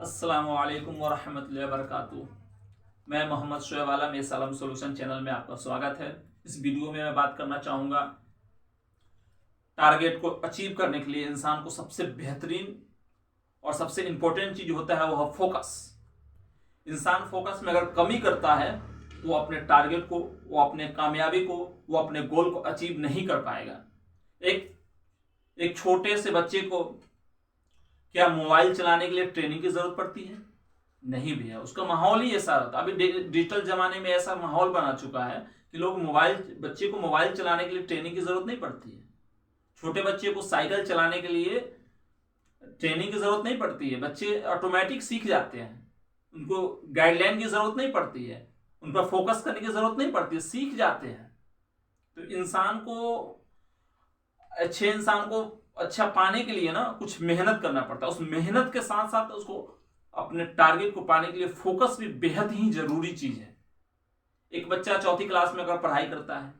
अस्सलामुअलैकुम वरहमतुल्लाहि वबरकातुहू। मैं मोहम्मद शोएब आलम सलाम सॉल्यूशन चैनल में आपका स्वागत है। इस वीडियो में मैं बात करना चाहूँगा टारगेट को अचीव करने के लिए इंसान को सबसे बेहतरीन और सबसे इम्पोर्टेंट चीज़ होता है वो है फोकस। इंसान फोकस में अगर कमी करता है तो वो अपने टारगेट को, वो अपने कामयाबी को, वो अपने गोल को अचीव नहीं कर पाएगा। एक छोटे से बच्चे को क्या मोबाइल चलाने के लिए ट्रेनिंग की जरूरत पड़ती है? नहीं भैया, उसका माहौल ही ऐसा होता है। अभी डिजिटल जमाने में ऐसा माहौल बना चुका है कि बच्चे को मोबाइल चलाने के लिए ट्रेनिंग की जरूरत नहीं पड़ती है। छोटे बच्चे को साइकिल चलाने के लिए ट्रेनिंग की जरूरत नहीं पड़ती है। बच्चे ऑटोमेटिक सीख जाते हैं, उनको गाइडलाइन की जरूरत नहीं पड़ती है, उन पर फोकस करने की जरूरत नहीं पड़ती है, सीख जाते हैं। तो अच्छे इंसान को अच्छा पाने के लिए ना कुछ मेहनत करना पड़ता है। उस मेहनत के साथ साथ उसको अपने टारगेट को पाने के लिए फोकस भी बेहद ही जरूरी चीज है। एक बच्चा चौथी क्लास में अगर पढ़ाई करता है,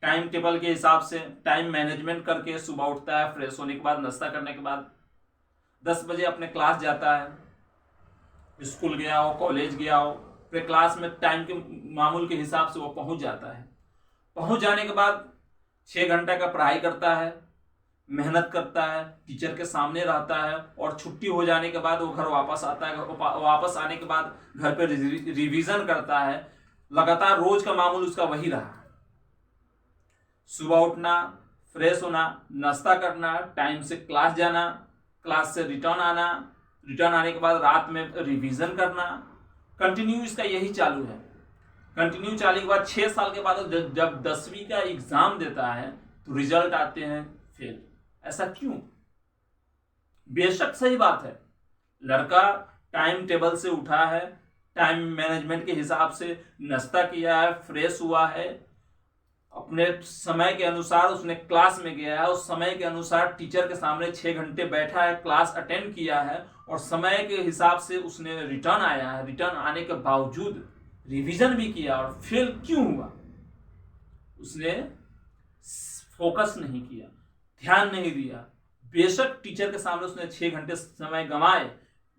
टाइम टेबल के हिसाब से टाइम मैनेजमेंट करके सुबह उठता है, फ्रेश होने के बाद नाश्ता करने के बाद 10 बजे अपने क्लास जाता है, स्कूल गया हो, कॉलेज गया हो, फिर क्लास में टाइम के मामूल के हिसाब से वो पहुंच जाता है। पहुंच जाने के बाद 6 घंटे का पढ़ाई करता है, मेहनत करता है, टीचर के सामने रहता है और छुट्टी हो जाने के बाद वो घर वापस आता है। वापस आने के बाद घर पे रिवीजन करता है। लगातार रोज का मामूल उसका वही रहा। सुबह उठना, फ्रेश होना, नाश्ता करना, टाइम से क्लास जाना, क्लास से रिटर्न आने के बाद रात में रिवीजन करना। कंटिन्यू इसका यही चालू है। कंटिन्यू चालू के बाद 6 साल के बाद जब 10वीं का एग्जाम देता है तो रिजल्ट आते हैं फेल। ऐसा क्यों? बेशक सही बात है, लड़का टाइम टेबल से उठा है, टाइम मैनेजमेंट के हिसाब से नाश्ता किया है, फ्रेश हुआ है, अपने समय के अनुसार उसने क्लास में गया है, उस समय के अनुसार टीचर के सामने 6 घंटे बैठा है, क्लास अटेंड किया है और समय के हिसाब से उसने रिटर्न आया है। रिटर्न आने के बावजूद रिवीजन भी किया और फेल क्यों हुआ? उसने फोकस नहीं किया, ध्यान नहीं दिया। बेशक टीचर के सामने उसने 6 घंटे समय गंवाए,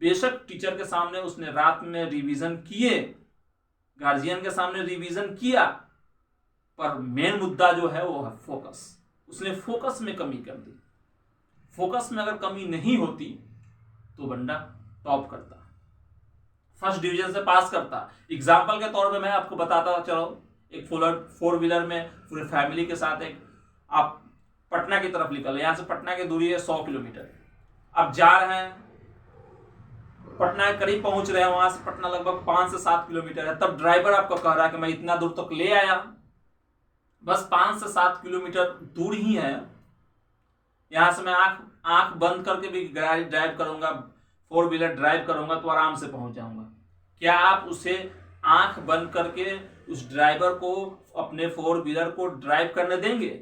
बेशक टीचर के सामने उसने रात में रिवीजन किए, गार्जियन के सामने रिवीजन किया, पर मेन मुद्दा जो है वो है फोकस। उसने फोकस में कमी कर दी। फोकस में अगर कमी नहीं होती तो बंदा टॉप करता, फर्स्ट डिवीजन से पास करता। एग्जाम्पल के तौर पे मैं आपको बताता चलो, एक 4 व्हीलर में पूरे फैमिली के साथ आप पटना की तरफ निकल, यहां से पटना की दूरी है 100 किलोमीटर। अब जा रहे हैं, पटना के करीब पहुंच रहे हैं, वहां से पटना लगभग 5 से 7 किलोमीटर है। तब ड्राइवर आपको कह रहा है कि मैं इतना दूर तक ले आया, बस 5 से 7 किलोमीटर दूर ही है, यहां से मैं आंख बंद करके भी गाड़ी ड्राइव करूंगा, 4 व्हीलर ड्राइव करूंगा तो आराम से पहुंच जाऊंगा। क्या आप उसे आंख बंद करके उस ड्राइवर को, अपने 4 व्हीलर को ड्राइव करने देंगे?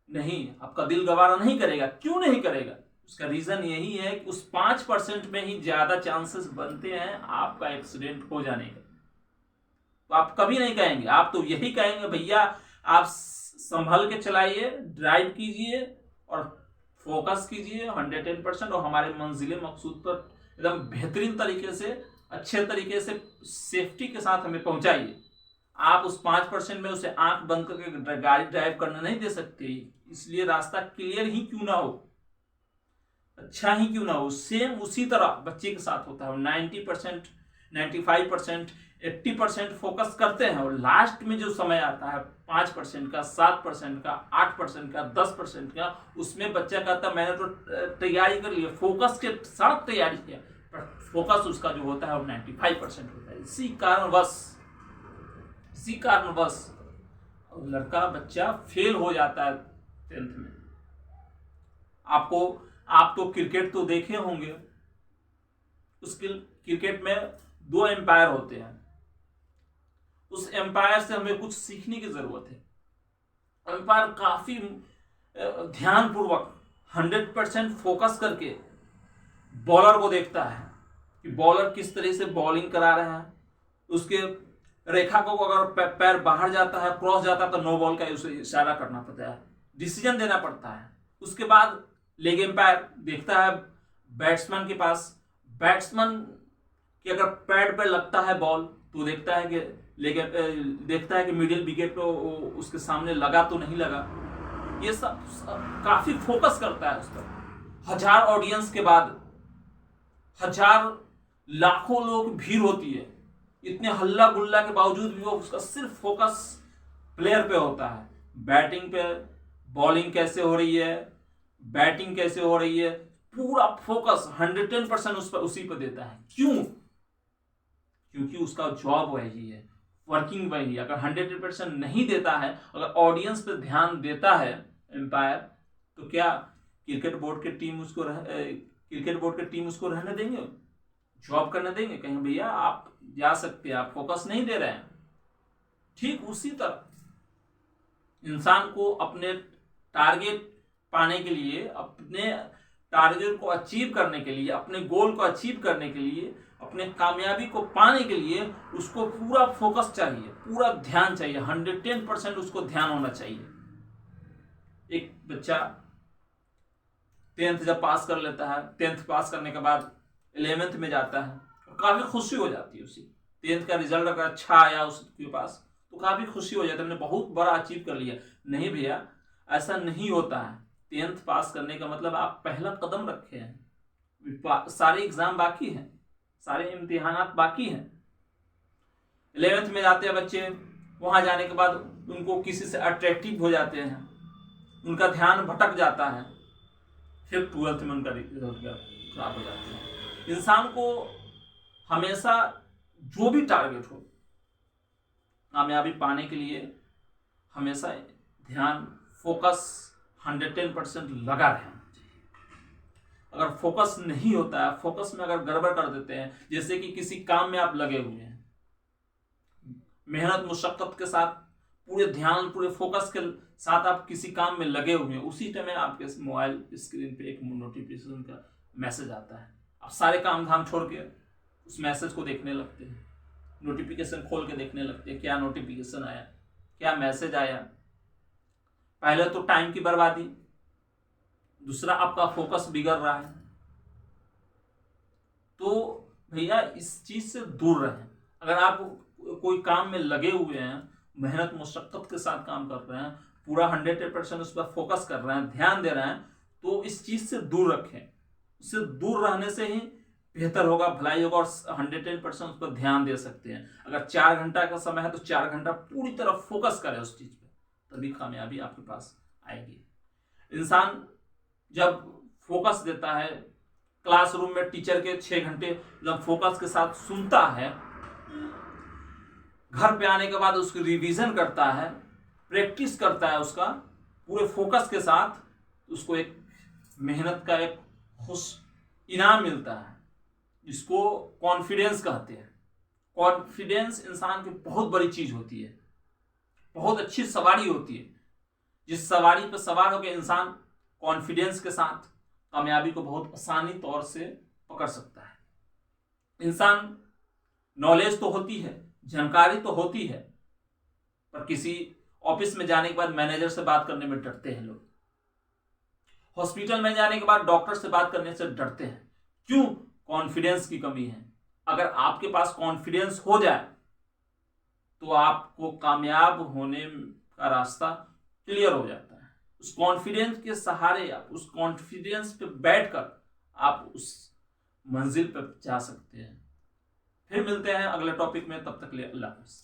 नहीं, आपका दिल गवारा नहीं करेगा। क्यों नहीं करेगा? उसका रीजन यही है कि उस 5% में ही ज्यादा चांसेस बनते हैं आपका एक्सीडेंट हो जाने का। तो आप कभी नहीं कहेंगे, आप तो यही कहेंगे भैया आप संभल के चलाइए, ड्राइव कीजिए और फोकस कीजिए 110% और हमारे मंजिल मकसूद पर एकदम बेहतरीन तरीके से, अच्छे तरीके से, सेफ्टी के साथ हमें पहुंचाइए। आप उस 5% में उसे आंख बंद करके गाड़ी ड्राइव करने नहीं दे सकते। इसलिए रास्ता क्लियर ही क्यों ना हो, अच्छा ही क्यों ना हो, सेम उसी तरह बच्चे के साथ होता है। 90%, 95%, 80% फोकस करते हैं और लास्ट में जो समय आता है 5% का, 7% का, 8% का, 10% का, उसमें बच्चा कहता है मैंने तो तैयारी कर लिया, फोकस के साथ तैयारी किया, पर फोकस उसका जो होता है वो 95% होता है। इसी कारणवश लड़का बच्चा फेल हो जाता है 10th में। आप तो क्रिकेट तो देखे होंगे, उस क्रिकेट में 2 एम्पायर होते हैं। उस एम्पायर से हमें कुछ सीखने की जरूरत है। एम्पायर काफी ध्यानपूर्वक 100% फोकस करके बॉलर को देखता है कि बॉलर किस तरह से बॉलिंग करा रहे हैं। उसके रेखा को अगर पैर बाहर जाता है, क्रॉस जाता है, तो नो बॉल का उसे इशारा करना पड़ता है, डिसीजन देना पड़ता है। उसके बाद लेग एम्पायर देखता है बैट्समैन के पास बैट्समैन कि अगर पैड पे लगता है बॉल तो देखता है कि देखता है कि मिडिल विकेट पे उसके सामने लगा तो नहीं लगा। ये सब काफी फोकस करता है उस पर। हजार ऑडियंस के बाद, हजार लाखों लोग भीड़ होती है, इतने हल्ला गुल्ला के बावजूद भी वो उसका सिर्फ फोकस प्लेयर पे होता है। बैटिंग पे, बॉलिंग कैसे हो रही है, बैटिंग कैसे हो रही है, पूरा फोकस 110% उस पर उसी पर देता है। क्यों? क्योंकि उसका जॉब वही है, वर्किंग वही है। अगर 100% नहीं देता है, अगर ऑडियंस पे ध्यान देता है एम्पायर, तो क्या क्रिकेट बोर्ड की टीम उसको रहने देंगे, जॉब करने देंगे? कहीं भैया आप जा सकते हैं, आप फोकस नहीं दे रहे हैं। ठीक उसी तरह इंसान को अपने टारगेट पाने के लिए, अपने टारगेट को अचीव करने के लिए, अपने गोल को अचीव करने के लिए, अपने कामयाबी को पाने के लिए उसको पूरा फोकस चाहिए, पूरा ध्यान चाहिए, 110% उसको ध्यान होना चाहिए। एक बच्चा 10th जब पास कर लेता है, 10th पास करने के बाद 11th में जाता है, काफी खुशी हो जाती है उसी। 10th का रिजल्ट अगर अच्छा आया उसके पास तो काफी खुशी हो जाती है, हमने बहुत बड़ा अचीव कर लिया। नहीं भैया, ऐसा नहीं होता है। 10th पास करने का मतलब आप पहला कदम रखे हैं, सारे एग्जाम बाकी हैं, सारे इम्तिहानात बाकी हैं। 11th में जाते हैं बच्चे, वहां जाने के बाद उनको किसी से अट्रैक्टिव हो जाते हैं, उनका ध्यान भटक जाता है, फिर 12th में उनका रिजल्ट खराब हो जाता है। इंसान को हमेशा जो भी टारगेट हो, कामयाबी पाने के लिए हमेशा ध्यान, फोकस 110% लगा रहना चाहिए। अगर फोकस नहीं होता है, फोकस में अगर गड़बड़ कर देते हैं, जैसे कि किसी काम में आप लगे हुए हैं, मेहनत मुशक्कत के साथ, पूरे ध्यान, पूरे फोकस के साथ आप किसी काम में लगे हुए हैं, उसी टाइम आपके मोबाइल स्क्रीन पे एक नोटिफिकेशन का मैसेज आता है। आप सारे काम धाम छोड़ के उस मैसेज को देखने लगते हैं, नोटिफिकेशन खोल के देखने लगते हैं, क्या नोटिफिकेशन आया, क्या मैसेज आया। पहले तो टाइम की बर्बादी, दूसरा आपका फोकस बिगड़ रहा है। तो भैया इस चीज से दूर रहें। अगर आप कोई काम में लगे हुए हैं, मेहनत मुशक्कत के साथ काम कर रहे हैं, पूरा 100% उस पर फोकस कर रहे हैं, ध्यान दे रहे हैं, तो इस चीज से दूर रखें। उससे दूर रहने से ही बेहतर होगा, भलाई होगा, और 110% उस पर ध्यान दे सकते हैं। अगर 4 घंटा का समय है तो 4 घंटा पूरी तरह फोकस करें उस चीज पे, तभी कामयाबी आपके पास आएगी। इंसान जब फोकस देता है, क्लासरूम में टीचर के 6 घंटे जब फोकस के साथ सुनता है, घर पे आने के बाद उसकी रिवीजन करता है, प्रैक्टिस करता है उसका पूरे फोकस के साथ, उसको एक मेहनत का एक खुश इनाम मिलता है, जिसको कॉन्फिडेंस कहते हैं। कॉन्फिडेंस इंसान की बहुत बड़ी चीज होती है, बहुत अच्छी सवारी होती है। जिस सवारी पर सवार होकर इंसान कॉन्फिडेंस के साथ कामयाबी को बहुत आसानी तौर से पकड़ सकता है। इंसान, नॉलेज तो होती है, जानकारी तो होती है, पर किसी ऑफिस में जाने के बाद मैनेजर से बात करने में डरते हैं लोग, हॉस्पिटल में जाने के बाद डॉक्टर से बात करने से डरते हैं। क्यों? कॉन्फिडेंस की कमी है। अगर आपके पास कॉन्फिडेंस हो जाए तो आपको कामयाब होने का रास्ता क्लियर हो जाता है। उस कॉन्फिडेंस के सहारे, आप उस कॉन्फिडेंस पे बैठकर आप उस मंजिल पर जा सकते हैं। फिर मिलते हैं अगले टॉपिक में, तब तक के लिए अल्लाह हाफ़िज़।